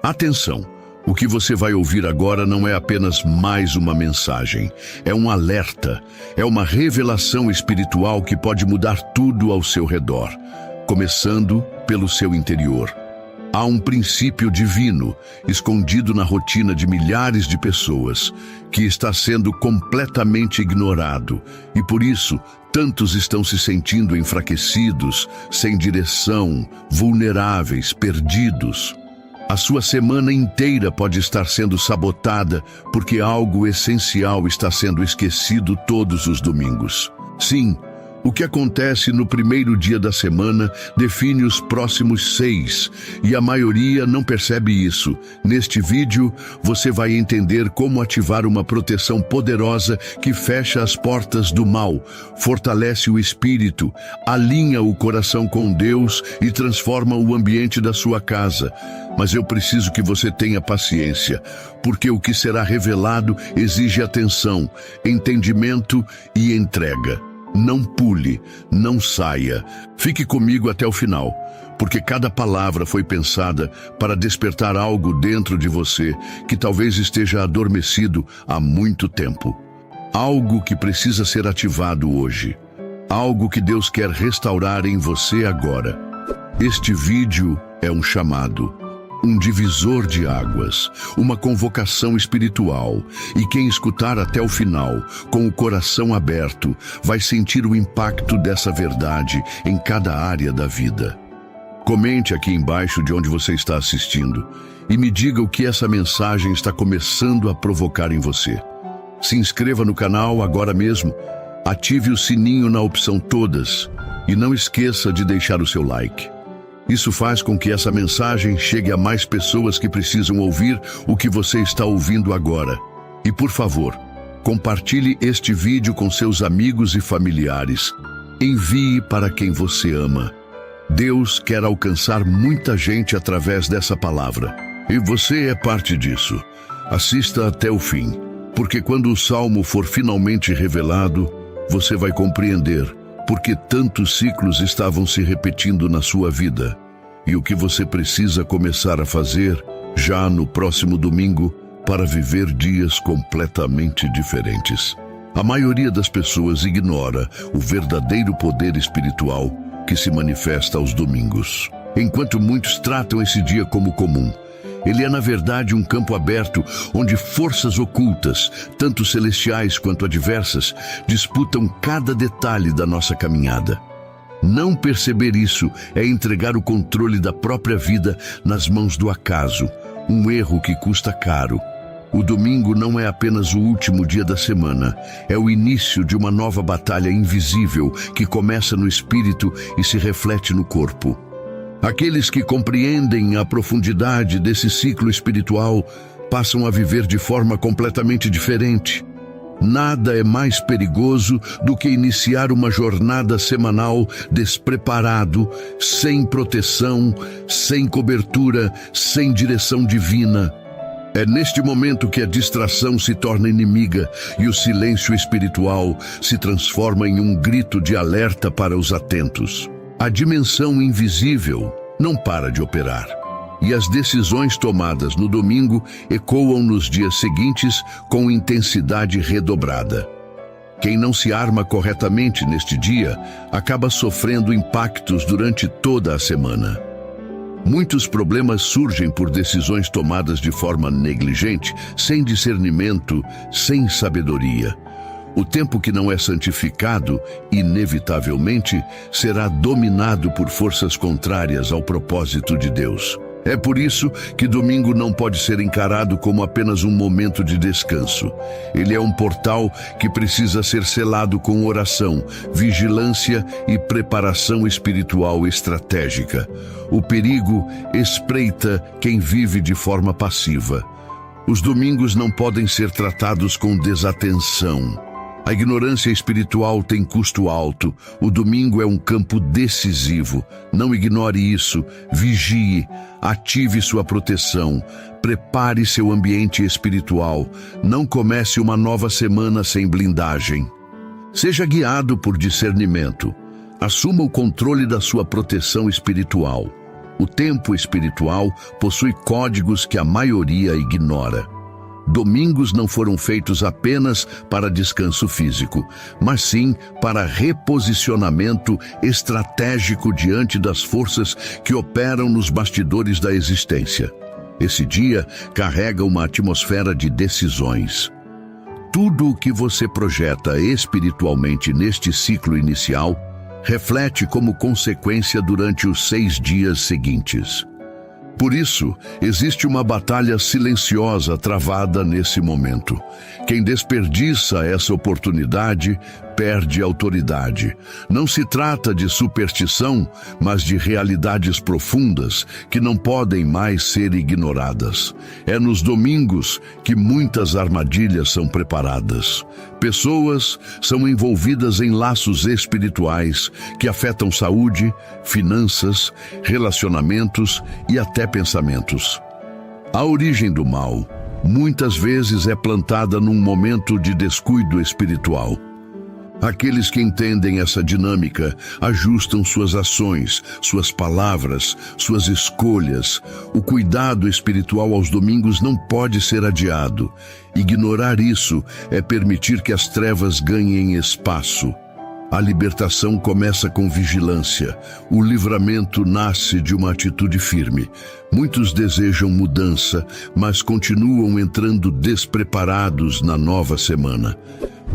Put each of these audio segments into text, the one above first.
Atenção! O que você vai ouvir agora não é apenas mais uma mensagem. É um alerta. É uma revelação espiritual que pode mudar tudo ao seu redor, começando pelo seu interior. Há um princípio divino escondido na rotina de milhares de pessoas que está sendo completamente ignorado e por isso tantos estão se sentindo enfraquecidos, sem direção, vulneráveis, perdidos. A sua semana inteira pode estar sendo sabotada porque algo essencial está sendo esquecido todos os domingos. Sim, o que acontece no primeiro dia da semana define os próximos 6, e a maioria não percebe isso. Neste vídeo, você vai entender como ativar uma proteção poderosa que fecha as portas do mal, fortalece o espírito, alinha o coração com Deus e transforma o ambiente da sua casa. Mas eu preciso que você tenha paciência, porque o que será revelado exige atenção, entendimento e entrega. Não pule, não saia. Fique comigo até o final, porque cada palavra foi pensada para despertar algo dentro de você que talvez esteja adormecido há muito tempo. Algo que precisa ser ativado hoje. Algo que Deus quer restaurar em você agora. Este vídeo é um chamado. Um divisor de águas, uma convocação espiritual, e quem escutar até o final, com o coração aberto, vai sentir o impacto dessa verdade em cada área da vida. Comente aqui embaixo de onde você está assistindo e me diga o que essa mensagem está começando a provocar em você. Se inscreva no canal agora mesmo, ative o sininho na opção todas e não esqueça de deixar o seu like. Isso faz com que essa mensagem chegue a mais pessoas que precisam ouvir o que você está ouvindo agora. E por favor, compartilhe este vídeo com seus amigos e familiares. Envie para quem você ama. Deus quer alcançar muita gente através dessa palavra. E você é parte disso. Assista até o fim, porque quando o salmo for finalmente revelado, você vai compreender porque tantos ciclos estavam se repetindo na sua vida, e o que você precisa começar a fazer já no próximo domingo para viver dias completamente diferentes. A maioria das pessoas ignora o verdadeiro poder espiritual que se manifesta aos domingos. Enquanto muitos tratam esse dia como comum, ele é na verdade um campo aberto onde forças ocultas, tanto celestiais quanto adversas, disputam cada detalhe da nossa caminhada. Não perceber isso é entregar o controle da própria vida nas mãos do acaso, um erro que custa caro. O domingo não é apenas o último dia da semana, é o início de uma nova batalha invisível que começa no espírito e se reflete no corpo. Aqueles que compreendem a profundidade desse ciclo espiritual passam a viver de forma completamente diferente. Nada é mais perigoso do que iniciar uma jornada semanal despreparado, sem proteção, sem cobertura, sem direção divina. É neste momento que a distração se torna inimiga e o silêncio espiritual se transforma em um grito de alerta para os atentos. A dimensão invisível não para de operar, e as decisões tomadas no domingo ecoam nos dias seguintes com intensidade redobrada. Quem não se arma corretamente neste dia acaba sofrendo impactos durante toda a semana. Muitos problemas surgem por decisões tomadas de forma negligente, sem discernimento, sem sabedoria. O tempo que não é santificado, inevitavelmente, será dominado por forças contrárias ao propósito de Deus. É por isso que domingo não pode ser encarado como apenas um momento de descanso. Ele é um portal que precisa ser selado com oração, vigilância e preparação espiritual estratégica. O perigo espreita quem vive de forma passiva. Os domingos não podem ser tratados com desatenção. A ignorância espiritual tem custo alto. O domingo é um campo decisivo. Não ignore isso. Vigie, ative sua proteção, prepare seu ambiente espiritual. Não comece uma nova semana sem blindagem. Seja guiado por discernimento. Assuma o controle da sua proteção espiritual. O tempo espiritual possui códigos que a maioria ignora. Domingos não foram feitos apenas para descanso físico, mas sim para reposicionamento estratégico diante das forças que operam nos bastidores da existência. Esse dia carrega uma atmosfera de decisões. Tudo o que você projeta espiritualmente neste ciclo inicial reflete como consequência durante os 6 dias seguintes. Por isso, existe uma batalha silenciosa travada nesse momento. Quem desperdiça essa oportunidade perde autoridade. Não se trata de superstição, mas de realidades profundas que não podem mais ser ignoradas. É nos domingos que muitas armadilhas são preparadas. Pessoas são envolvidas em laços espirituais que afetam saúde, finanças, relacionamentos e até pensamentos. A origem do mal muitas vezes é plantada num momento de descuido espiritual. Aqueles que entendem essa dinâmica ajustam suas ações, suas palavras, suas escolhas. O cuidado espiritual aos domingos não pode ser adiado. Ignorar isso é permitir que as trevas ganhem espaço. A libertação começa com vigilância. O livramento nasce de uma atitude firme. Muitos desejam mudança, mas continuam entrando despreparados na nova semana.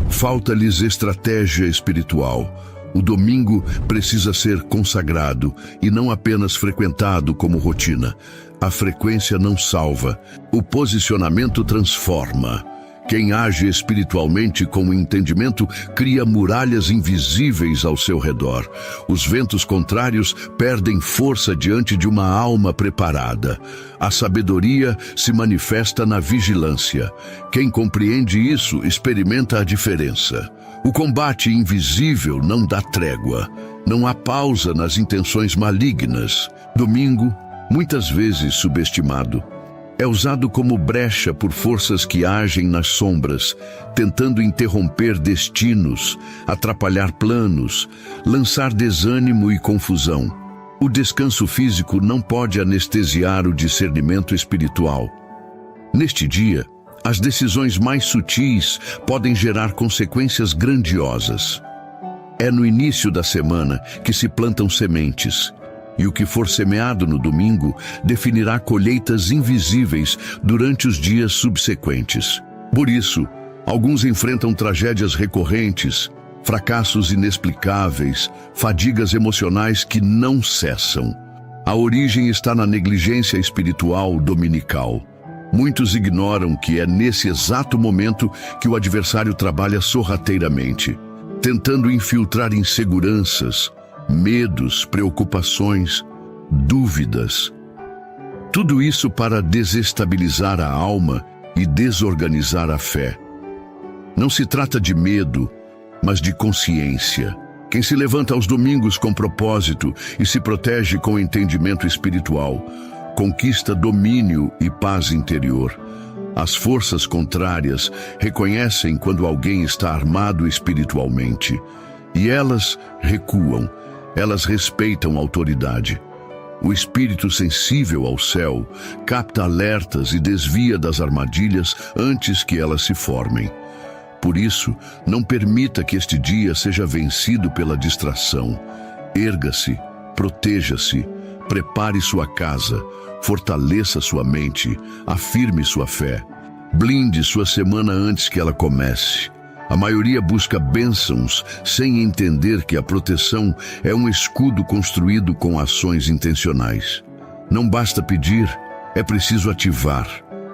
Falta-lhes estratégia espiritual. O domingo precisa ser consagrado e não apenas frequentado como rotina. A frequência não salva. O posicionamento transforma. Quem age espiritualmente com entendimento cria muralhas invisíveis ao seu redor. Os ventos contrários perdem força diante de uma alma preparada. A sabedoria se manifesta na vigilância. Quem compreende isso experimenta a diferença. O combate invisível não dá trégua. Não há pausa nas intenções malignas. Domingo, muitas vezes subestimado, é usado como brecha por forças que agem nas sombras, tentando interromper destinos, atrapalhar planos, lançar desânimo e confusão. O descanso físico não pode anestesiar o discernimento espiritual. Neste dia, as decisões mais sutis podem gerar consequências grandiosas. É no início da semana que se plantam sementes. E o que for semeado no domingo definirá colheitas invisíveis durante os dias subsequentes. Por isso, alguns enfrentam tragédias recorrentes, fracassos inexplicáveis, fadigas emocionais que não cessam. A origem está na negligência espiritual dominical. Muitos ignoram que é nesse exato momento que o adversário trabalha sorrateiramente, tentando infiltrar inseguranças, medos, preocupações, dúvidas. Tudo isso para desestabilizar a alma e desorganizar a fé. Não se trata de medo, mas de consciência. Quem se levanta aos domingos com propósito e se protege com entendimento espiritual, conquista domínio e paz interior. As forças contrárias reconhecem quando alguém está armado espiritualmente, e elas recuam. Elas respeitam a autoridade. O espírito sensível ao céu capta alertas e desvia das armadilhas antes que elas se formem. Por isso, não permita que este dia seja vencido pela distração. Erga-se, proteja-se, prepare sua casa, fortaleça sua mente, afirme sua fé. Blinde sua semana antes que ela comece. A maioria busca bênçãos sem entender que a proteção é um escudo construído com ações intencionais. Não basta pedir, é preciso ativar.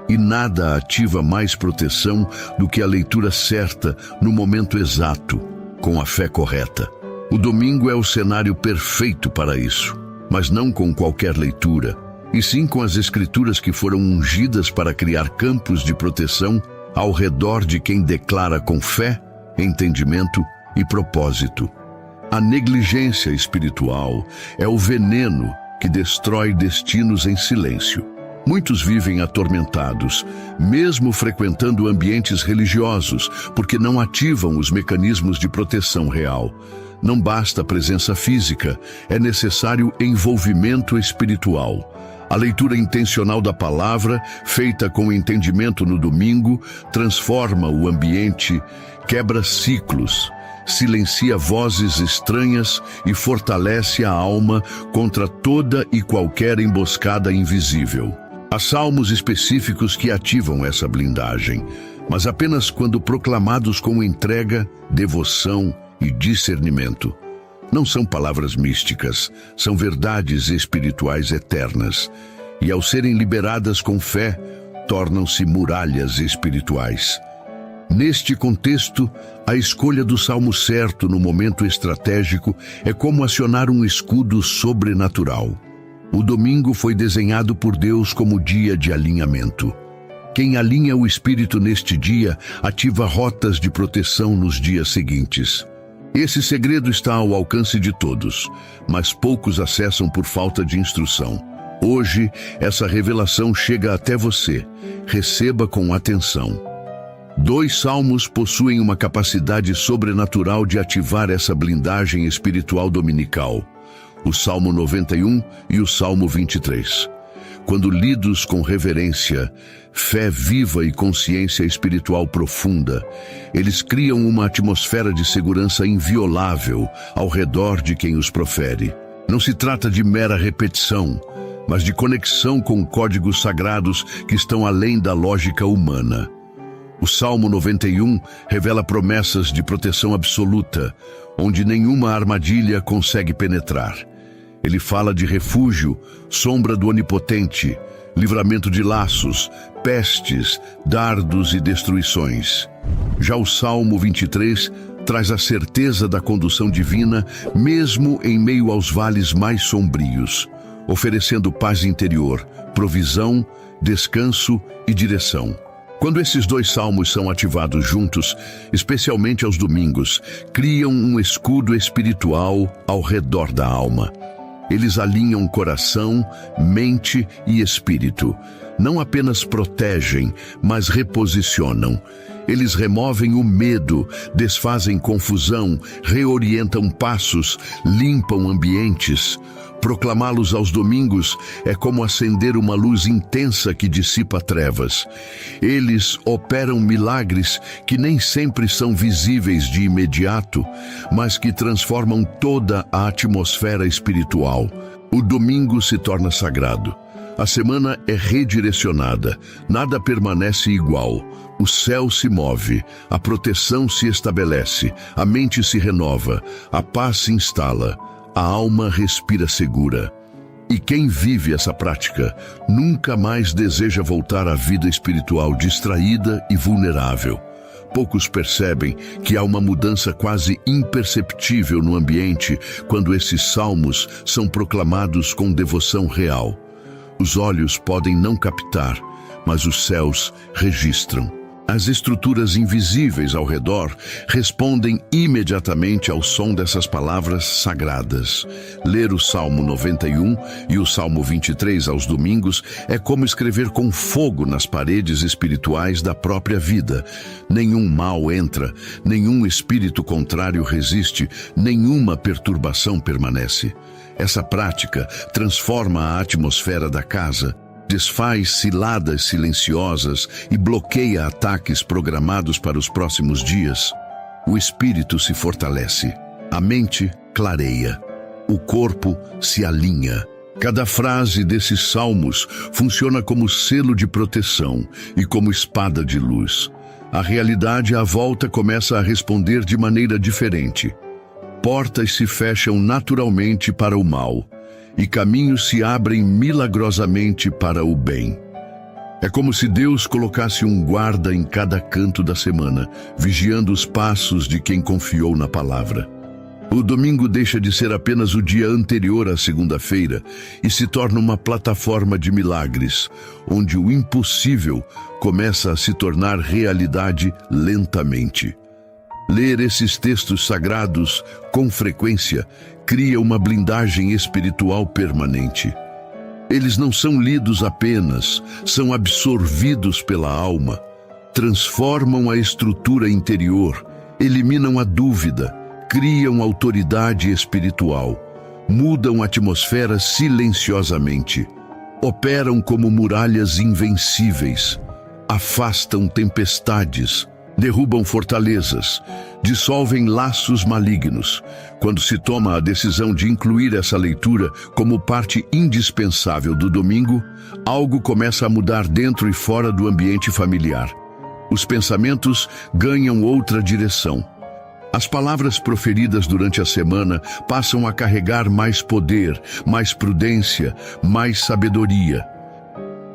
E nada ativa mais proteção do que a leitura certa no momento exato, com a fé correta. O domingo é o cenário perfeito para isso, mas não com qualquer leitura, e sim com as escrituras que foram ungidas para criar campos de proteção ao redor de quem declara com fé, entendimento e propósito. A negligência espiritual é o veneno que destrói destinos em silêncio. Muitos vivem atormentados, mesmo frequentando ambientes religiosos, porque não ativam os mecanismos de proteção real. Não basta a presença física, é necessário envolvimento espiritual. A leitura intencional da palavra, feita com entendimento no domingo, transforma o ambiente, quebra ciclos, silencia vozes estranhas e fortalece a alma contra toda e qualquer emboscada invisível. Há salmos específicos que ativam essa blindagem, mas apenas quando proclamados com entrega, devoção e discernimento. Não são palavras místicas, são verdades espirituais eternas, e ao serem liberadas com fé, tornam-se muralhas espirituais. Neste contexto, a escolha do salmo certo no momento estratégico é como acionar um escudo sobrenatural. O domingo foi desenhado por Deus como dia de alinhamento. Quem alinha o espírito neste dia ativa rotas de proteção nos dias seguintes. Esse segredo está ao alcance de todos, mas poucos acessam por falta de instrução. Hoje, essa revelação chega até você. Receba com atenção. 2 salmos possuem uma capacidade sobrenatural de ativar essa blindagem espiritual dominical: o Salmo 91 e o Salmo 23. Quando lidos com reverência, fé viva e consciência espiritual profunda, eles criam uma atmosfera de segurança inviolável ao redor de quem os profere. Não se trata de mera repetição, mas de conexão com códigos sagrados que estão além da lógica humana. O Salmo 91 revela promessas de proteção absoluta, onde nenhuma armadilha consegue penetrar. Ele fala de refúgio, sombra do Onipotente, livramento de laços, pestes, dardos e destruições. Já o Salmo 23 traz a certeza da condução divina, mesmo em meio aos vales mais sombrios, oferecendo paz interior, provisão, descanso e direção. Quando esses 2 salmos são ativados juntos, especialmente aos domingos, criam um escudo espiritual ao redor da alma. Eles alinham coração, mente e espírito. Não apenas protegem, mas reposicionam. Eles removem o medo, desfazem confusão, reorientam passos, limpam ambientes. Proclamá-los aos domingos é como acender uma luz intensa que dissipa trevas. Eles operam milagres que nem sempre são visíveis de imediato, mas que transformam toda a atmosfera espiritual. O domingo se torna sagrado. A semana é redirecionada, nada permanece igual. O céu se move, a proteção se estabelece, a mente se renova, a paz se instala. A alma respira segura. E quem vive essa prática nunca mais deseja voltar à vida espiritual distraída e vulnerável. Poucos percebem que há uma mudança quase imperceptível no ambiente quando esses salmos são proclamados com devoção real. Os olhos podem não captar, mas os céus registram. As estruturas invisíveis ao redor respondem imediatamente ao som dessas palavras sagradas. Ler o Salmo 91 e o Salmo 23 aos domingos é como escrever com fogo nas paredes espirituais da própria vida. Nenhum mal entra, nenhum espírito contrário resiste, nenhuma perturbação permanece. Essa prática transforma a atmosfera da casa, desfaz ciladas silenciosas e bloqueia ataques programados para os próximos dias. O espírito se fortalece, a mente clareia, o corpo se alinha. Cada frase desses salmos funciona como selo de proteção e como espada de luz. A realidade à volta começa a responder de maneira diferente. Portas se fecham naturalmente para o mal, e caminhos se abrem milagrosamente para o bem. É como se Deus colocasse um guarda em cada canto da semana, vigiando os passos de quem confiou na palavra. O domingo deixa de ser apenas o dia anterior à segunda-feira e se torna uma plataforma de milagres, onde o impossível começa a se tornar realidade lentamente. Ler esses textos sagrados com frequência cria uma blindagem espiritual permanente. Eles não são lidos apenas, são absorvidos pela alma, transformam a estrutura interior, eliminam a dúvida, criam autoridade espiritual, mudam atmosferas silenciosamente, operam como muralhas invencíveis, afastam tempestades, derrubam fortalezas, dissolvem laços malignos. Quando se toma a decisão de incluir essa leitura como parte indispensável do domingo, algo começa a mudar dentro e fora do ambiente familiar. Os pensamentos ganham outra direção. As palavras proferidas durante a semana passam a carregar mais poder, mais prudência, mais sabedoria.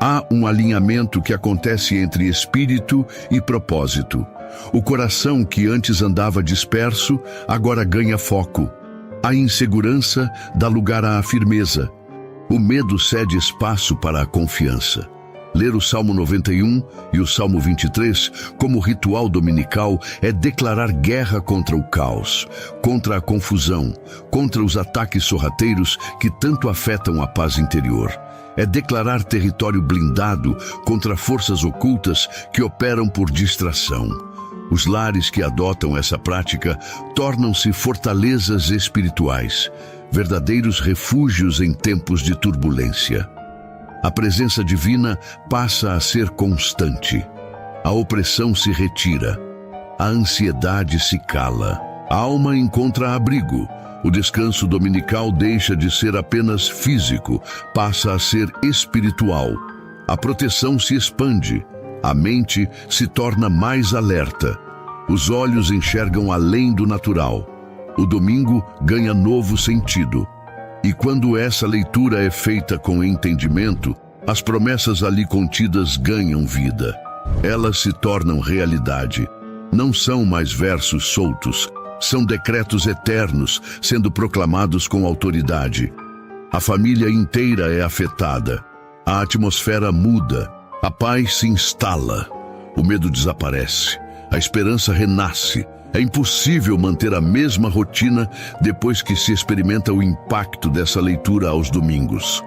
Há um alinhamento que acontece entre espírito e propósito. O coração que antes andava disperso, agora ganha foco. A insegurança dá lugar à firmeza. O medo cede espaço para a confiança. Ler o Salmo 91 e o Salmo 23 como ritual dominical é declarar guerra contra o caos, contra a confusão, contra os ataques sorrateiros que tanto afetam a paz interior. É declarar território blindado contra forças ocultas que operam por distração. Os lares que adotam essa prática tornam-se fortalezas espirituais, verdadeiros refúgios em tempos de turbulência. A presença divina passa a ser constante. A opressão se retira. A ansiedade se cala. A alma encontra abrigo. O descanso dominical deixa de ser apenas físico, passa a ser espiritual. A proteção se expande. A mente se torna mais alerta. Os olhos enxergam além do natural. O domingo ganha novo sentido. E quando essa leitura é feita com entendimento, as promessas ali contidas ganham vida. Elas se tornam realidade. Não são mais versos soltos, são decretos eternos sendo proclamados com autoridade. A família inteira é afetada. A atmosfera muda. A paz se instala. O medo desaparece. A esperança renasce. É impossível manter a mesma rotina depois que se experimenta o impacto dessa leitura aos domingos.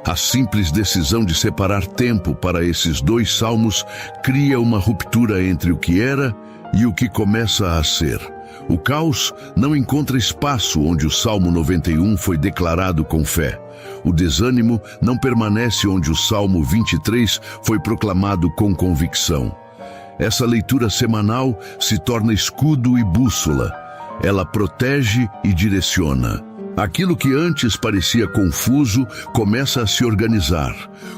A simples decisão de separar tempo para esses dois salmos cria uma ruptura entre o que era e o que começa a ser. O caos não encontra espaço onde o Salmo 91 foi declarado com fé. O desânimo não permanece onde o Salmo 23 foi proclamado com convicção. Essa leitura semanal se torna escudo e bússola. Ela protege e direciona. Aquilo que antes parecia confuso começa a se organizar.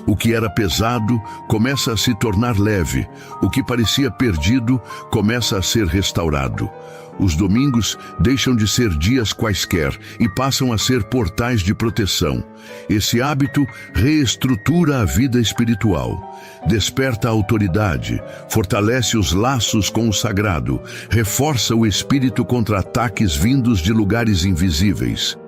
O que era pesado começa a se tornar leve. O que parecia perdido começa a ser restaurado. Os domingos deixam de ser dias quaisquer e passam a ser portais de proteção. Esse hábito reestrutura a vida espiritual, desperta a autoridade, fortalece os laços com o sagrado, reforça o espírito contra ataques vindos de lugares invisíveis.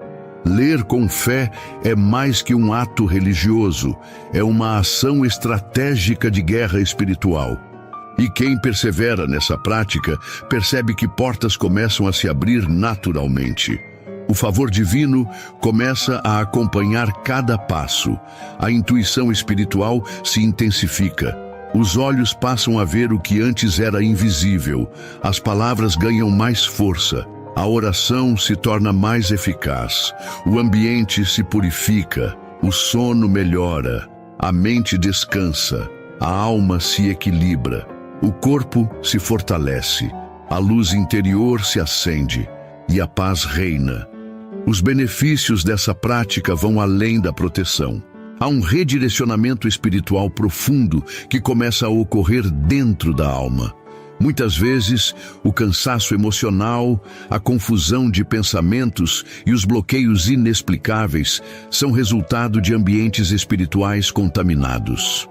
Ler com fé é mais que um ato religioso, é uma ação estratégica de guerra espiritual. E quem persevera nessa prática percebe que portas começam a se abrir naturalmente. O favor divino começa a acompanhar cada passo. A intuição espiritual se intensifica. Os olhos passam a ver o que antes era invisível. As palavras ganham mais força. A oração se torna mais eficaz. O ambiente se purifica. O sono melhora. A mente descansa. A alma se equilibra. O corpo se fortalece, a luz interior se acende e a paz reina. Os benefícios dessa prática vão além da proteção. Há um redirecionamento espiritual profundo que começa a ocorrer dentro da alma. Muitas vezes, o cansaço emocional, a confusão de pensamentos e os bloqueios inexplicáveis são resultado de ambientes espirituais contaminados.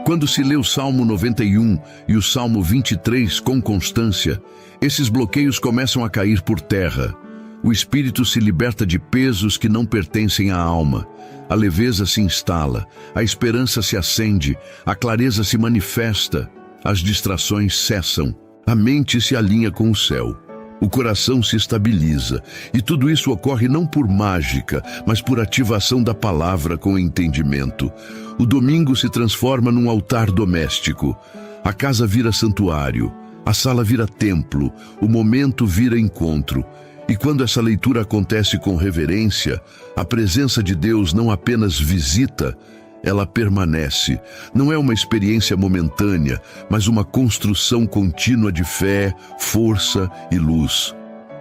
Quando se lê o Salmo 91 e o Salmo 23 com constância, esses bloqueios começam a cair por terra. O espírito se liberta de pesos que não pertencem à alma. A leveza se instala, a esperança se acende, a clareza se manifesta, as distrações cessam, a mente se alinha com o céu. O coração se estabiliza, e tudo isso ocorre não por mágica, mas por ativação da palavra com entendimento. O domingo se transforma num altar doméstico. A casa vira santuário, a sala vira templo, o momento vira encontro. E quando essa leitura acontece com reverência, a presença de Deus não apenas visita, ela permanece. Não é uma experiência momentânea, mas uma construção contínua de fé, força e luz.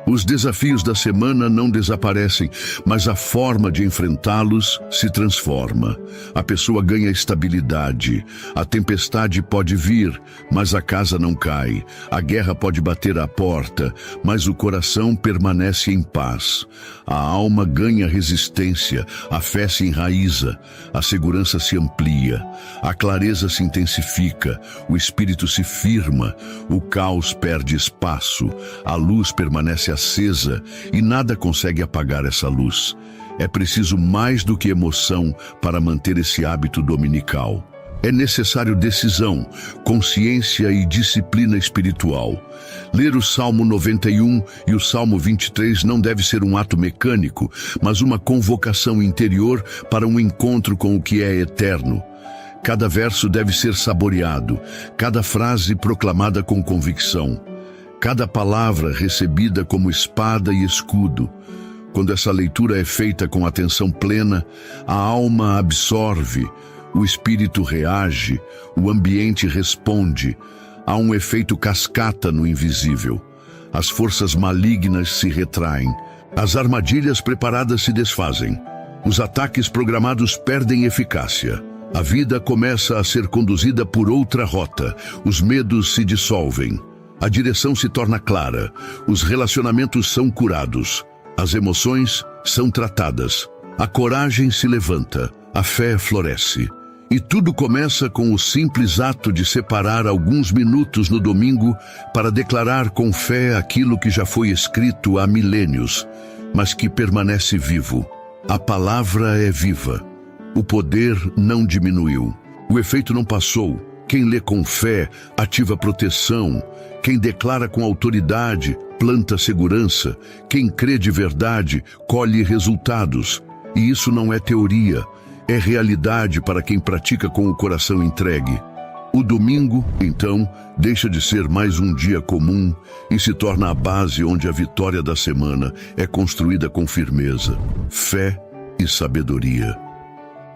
Os desafios da semana não desaparecem, mas a forma de enfrentá-los se transforma. A pessoa ganha estabilidade. A tempestade pode vir, mas a casa não cai. A guerra pode bater à porta, mas o coração permanece em paz. A alma ganha resistência, a fé se enraiza, a segurança se amplia, a clareza se intensifica, o espírito se firma, o caos perde espaço, a luz permanece acesa e nada consegue apagar essa luz. É preciso mais do que emoção para manter esse hábito dominical. É necessário decisão, consciência e disciplina espiritual. Ler o Salmo 91 e o Salmo 23 não deve ser um ato mecânico, mas uma convocação interior para um encontro com o que é eterno. Cada verso deve ser saboreado, cada frase proclamada com convicção, cada palavra recebida como espada e escudo. Quando essa leitura é feita com atenção plena, a alma absorve, o espírito reage, o ambiente responde. Há um efeito cascata no invisível. As forças malignas se retraem. As armadilhas preparadas se desfazem. Os ataques programados perdem eficácia. A vida começa a ser conduzida por outra rota. Os medos se dissolvem. A direção se torna clara. Os relacionamentos são curados. As emoções são tratadas. A coragem se levanta. A fé floresce. E tudo começa com o simples ato de separar alguns minutos no domingo para declarar com fé aquilo que já foi escrito há milênios, mas que permanece vivo. A palavra é viva. O poder não diminuiu. O efeito não passou. Quem lê com fé ativa proteção. Quem declara com autoridade planta segurança. Quem crê de verdade colhe resultados. E isso não é teoria. É realidade para quem pratica com o coração entregue. O domingo, então, deixa de ser mais um dia comum e se torna a base onde a vitória da semana é construída com firmeza, fé e sabedoria.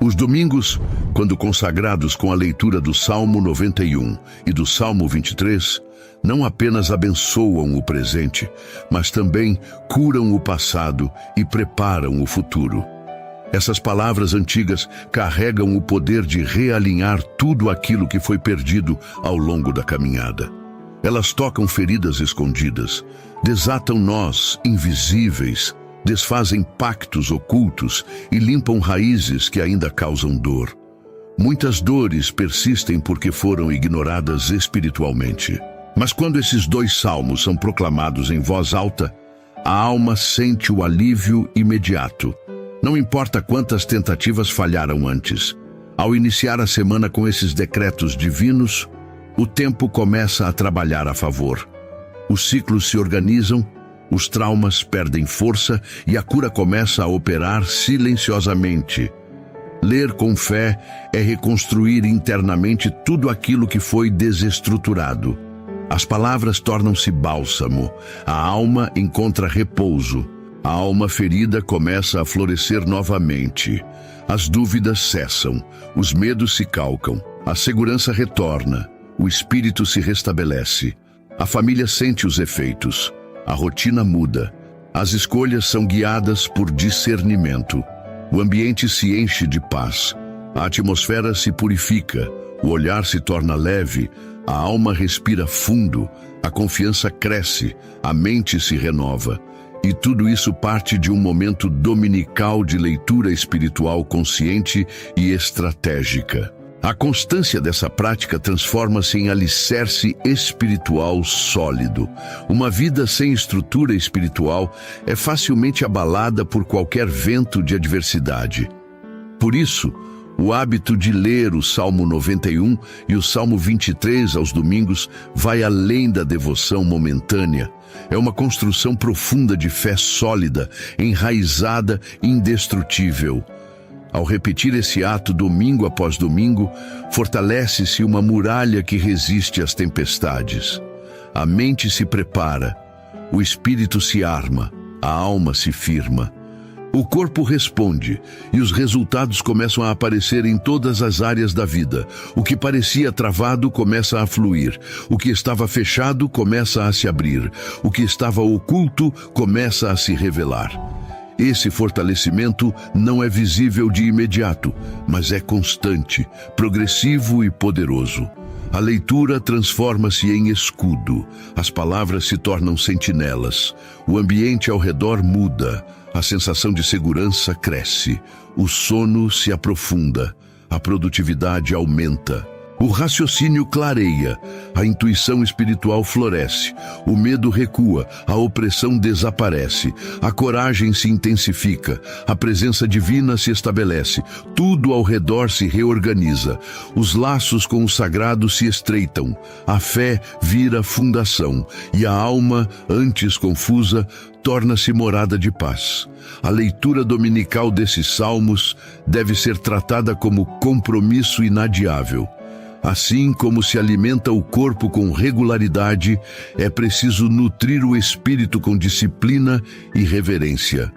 Os domingos, quando consagrados com a leitura do Salmo 91 e do Salmo 23, não apenas abençoam o presente, mas também curam o passado e preparam o futuro. Essas palavras antigas carregam o poder de realinhar tudo aquilo que foi perdido ao longo da caminhada. Elas tocam feridas escondidas, desatam nós invisíveis, desfazem pactos ocultos e limpam raízes que ainda causam dor. Muitas dores persistem porque foram ignoradas espiritualmente. Mas quando esses dois salmos são proclamados em voz alta, a alma sente o alívio imediato. Não importa quantas tentativas falharam antes. Ao iniciar a semana com esses decretos divinos, o tempo começa a trabalhar a favor. Os ciclos se organizam, os traumas perdem força e a cura começa a operar silenciosamente. Ler com fé é reconstruir internamente tudo aquilo que foi desestruturado. As palavras tornam-se bálsamo, a alma encontra repouso. A alma ferida começa a florescer novamente. As dúvidas cessam, os medos se calcam, a segurança retorna, o espírito se restabelece. A família sente os efeitos, a rotina muda, as escolhas são guiadas por discernimento. O ambiente se enche de paz, a atmosfera se purifica, o olhar se torna leve, a alma respira fundo, a confiança cresce, a mente se renova. E tudo isso parte de um momento dominical de leitura espiritual consciente e estratégica. A constância dessa prática transforma-se em alicerce espiritual sólido. Uma vida sem estrutura espiritual é facilmente abalada por qualquer vento de adversidade. Por isso, o hábito de ler o Salmo 91 e o Salmo 23 aos domingos vai além da devoção momentânea. É uma construção profunda de fé sólida, enraizada e indestrutível. Ao repetir esse ato domingo após domingo, fortalece-se uma muralha que resiste às tempestades. A mente se prepara, o espírito se arma, a alma se firma. O corpo responde, e os resultados começam a aparecer em todas as áreas da vida. O que parecia travado começa a fluir. O que estava fechado começa a se abrir. O que estava oculto começa a se revelar. Esse fortalecimento não é visível de imediato, mas é constante, progressivo e poderoso. A leitura transforma-se em escudo. As palavras se tornam sentinelas. O ambiente ao redor muda. A sensação de segurança cresce. O sono se aprofunda. A produtividade aumenta. O raciocínio clareia, a intuição espiritual floresce, o medo recua, a opressão desaparece, a coragem se intensifica, a presença divina se estabelece, tudo ao redor se reorganiza, os laços com o sagrado se estreitam, a fé vira fundação e a alma, antes confusa, torna-se morada de paz. A leitura dominical desses salmos deve ser tratada como compromisso inadiável. Assim como se alimenta o corpo com regularidade, é preciso nutrir o espírito com disciplina e reverência.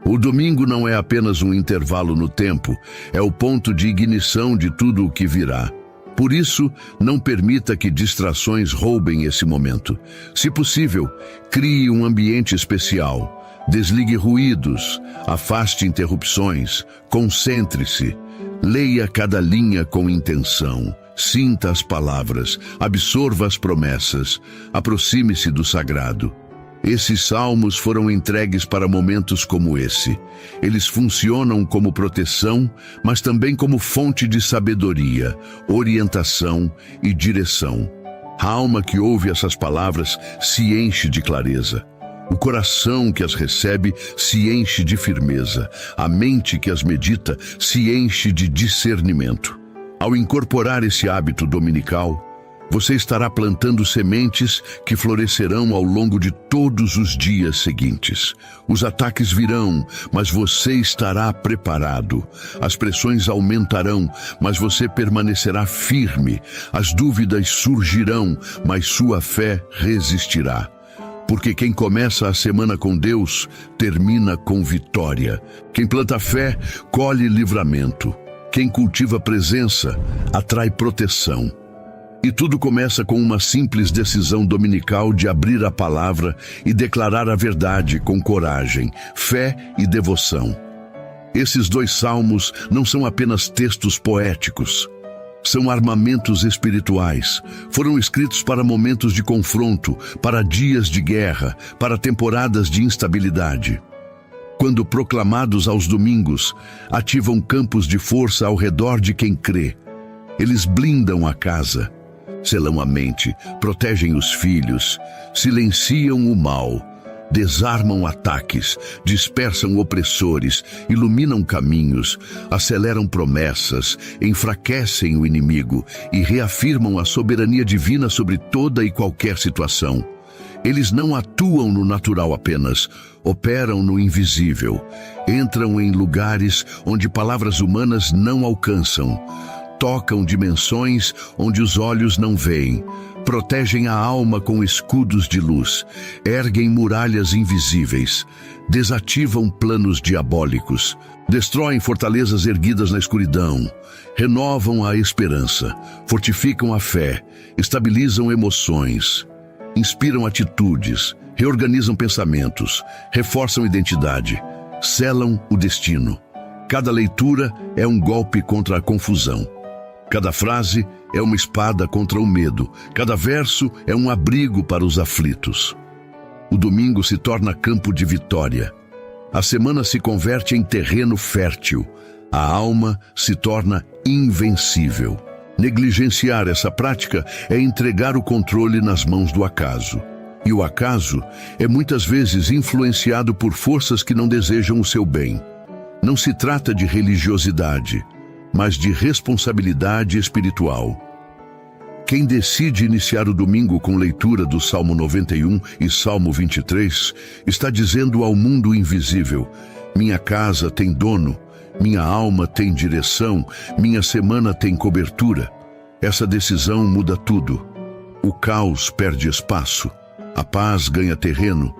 O domingo não é apenas um intervalo no tempo, é o ponto de ignição de tudo o que virá. Por isso, não permita que distrações roubem esse momento. Se possível, crie um ambiente especial. Desligue ruídos, afaste interrupções, concentre-se. Leia cada linha com intenção. Sinta as palavras, absorva as promessas, aproxime-se do sagrado. Esses salmos foram entregues para momentos como esse. Eles funcionam como proteção, mas também como fonte de sabedoria, orientação e direção. A alma que ouve essas palavras se enche de clareza. O coração que as recebe se enche de firmeza. A mente que as medita se enche de discernimento. Ao incorporar esse hábito dominical, você estará plantando sementes que florescerão ao longo de todos os dias seguintes. Os ataques virão, mas você estará preparado. As pressões aumentarão, mas você permanecerá firme. As dúvidas surgirão, mas sua fé resistirá. Porque quem começa a semana com Deus, termina com vitória. Quem planta fé, colhe livramento. Quem cultiva presença, atrai proteção. E tudo começa com uma simples decisão dominical de abrir a palavra e declarar a verdade com coragem, fé e devoção. Esses 2 salmos não são apenas textos poéticos. São armamentos espirituais. Foram escritos para momentos de confronto, para dias de guerra, para temporadas de instabilidade. Quando proclamados aos domingos, ativam campos de força ao redor de quem crê. Eles blindam a casa, selam a mente, protegem os filhos, silenciam o mal, desarmam ataques, dispersam opressores, iluminam caminhos, aceleram promessas, enfraquecem o inimigo e reafirmam a soberania divina sobre toda e qualquer situação. Eles não atuam no natural apenas, operam no invisível, entram em lugares onde palavras humanas não alcançam, tocam dimensões onde os olhos não veem, protegem a alma com escudos de luz, erguem muralhas invisíveis, desativam planos diabólicos, destroem fortalezas erguidas na escuridão, renovam a esperança, fortificam a fé, estabilizam emoções, inspiram atitudes, reorganizam pensamentos, reforçam identidade, selam o destino. Cada leitura é um golpe contra a confusão. Cada frase é uma espada contra o medo. Cada verso é um abrigo para os aflitos. O domingo se torna campo de vitória. A semana se converte em terreno fértil. A alma se torna invencível. Negligenciar essa prática é entregar o controle nas mãos do acaso. E o acaso é muitas vezes influenciado por forças que não desejam o seu bem. Não se trata de religiosidade, mas de responsabilidade espiritual. Quem decide iniciar o domingo com leitura do Salmo 91 e Salmo 23 está dizendo ao mundo invisível: minha casa tem dono, minha alma tem direção, minha semana tem cobertura. Essa decisão muda tudo. O caos perde espaço, a paz ganha terreno,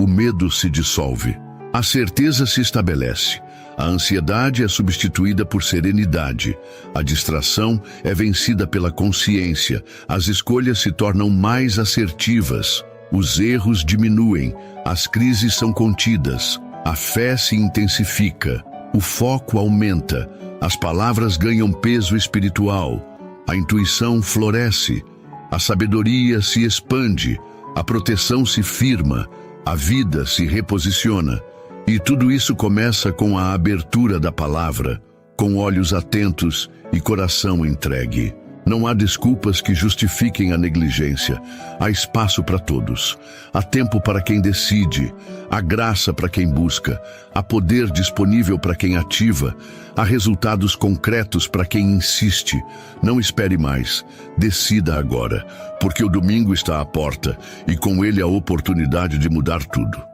o medo se dissolve. A certeza se estabelece. A ansiedade é substituída por serenidade. A distração é vencida pela consciência. As escolhas se tornam mais assertivas. Os erros diminuem. As crises são contidas. A fé se intensifica. O foco aumenta. As palavras ganham peso espiritual. A intuição floresce. A sabedoria se expande. A proteção se firma. A vida se reposiciona. E tudo isso começa com a abertura da palavra, com olhos atentos e coração entregue. Não há desculpas que justifiquem a negligência. Há espaço para todos. Há tempo para quem decide. Há graça para quem busca. Há poder disponível para quem ativa. Há resultados concretos para quem insiste. Não espere mais. Decida agora, porque o domingo está à porta e com ele a oportunidade de mudar tudo.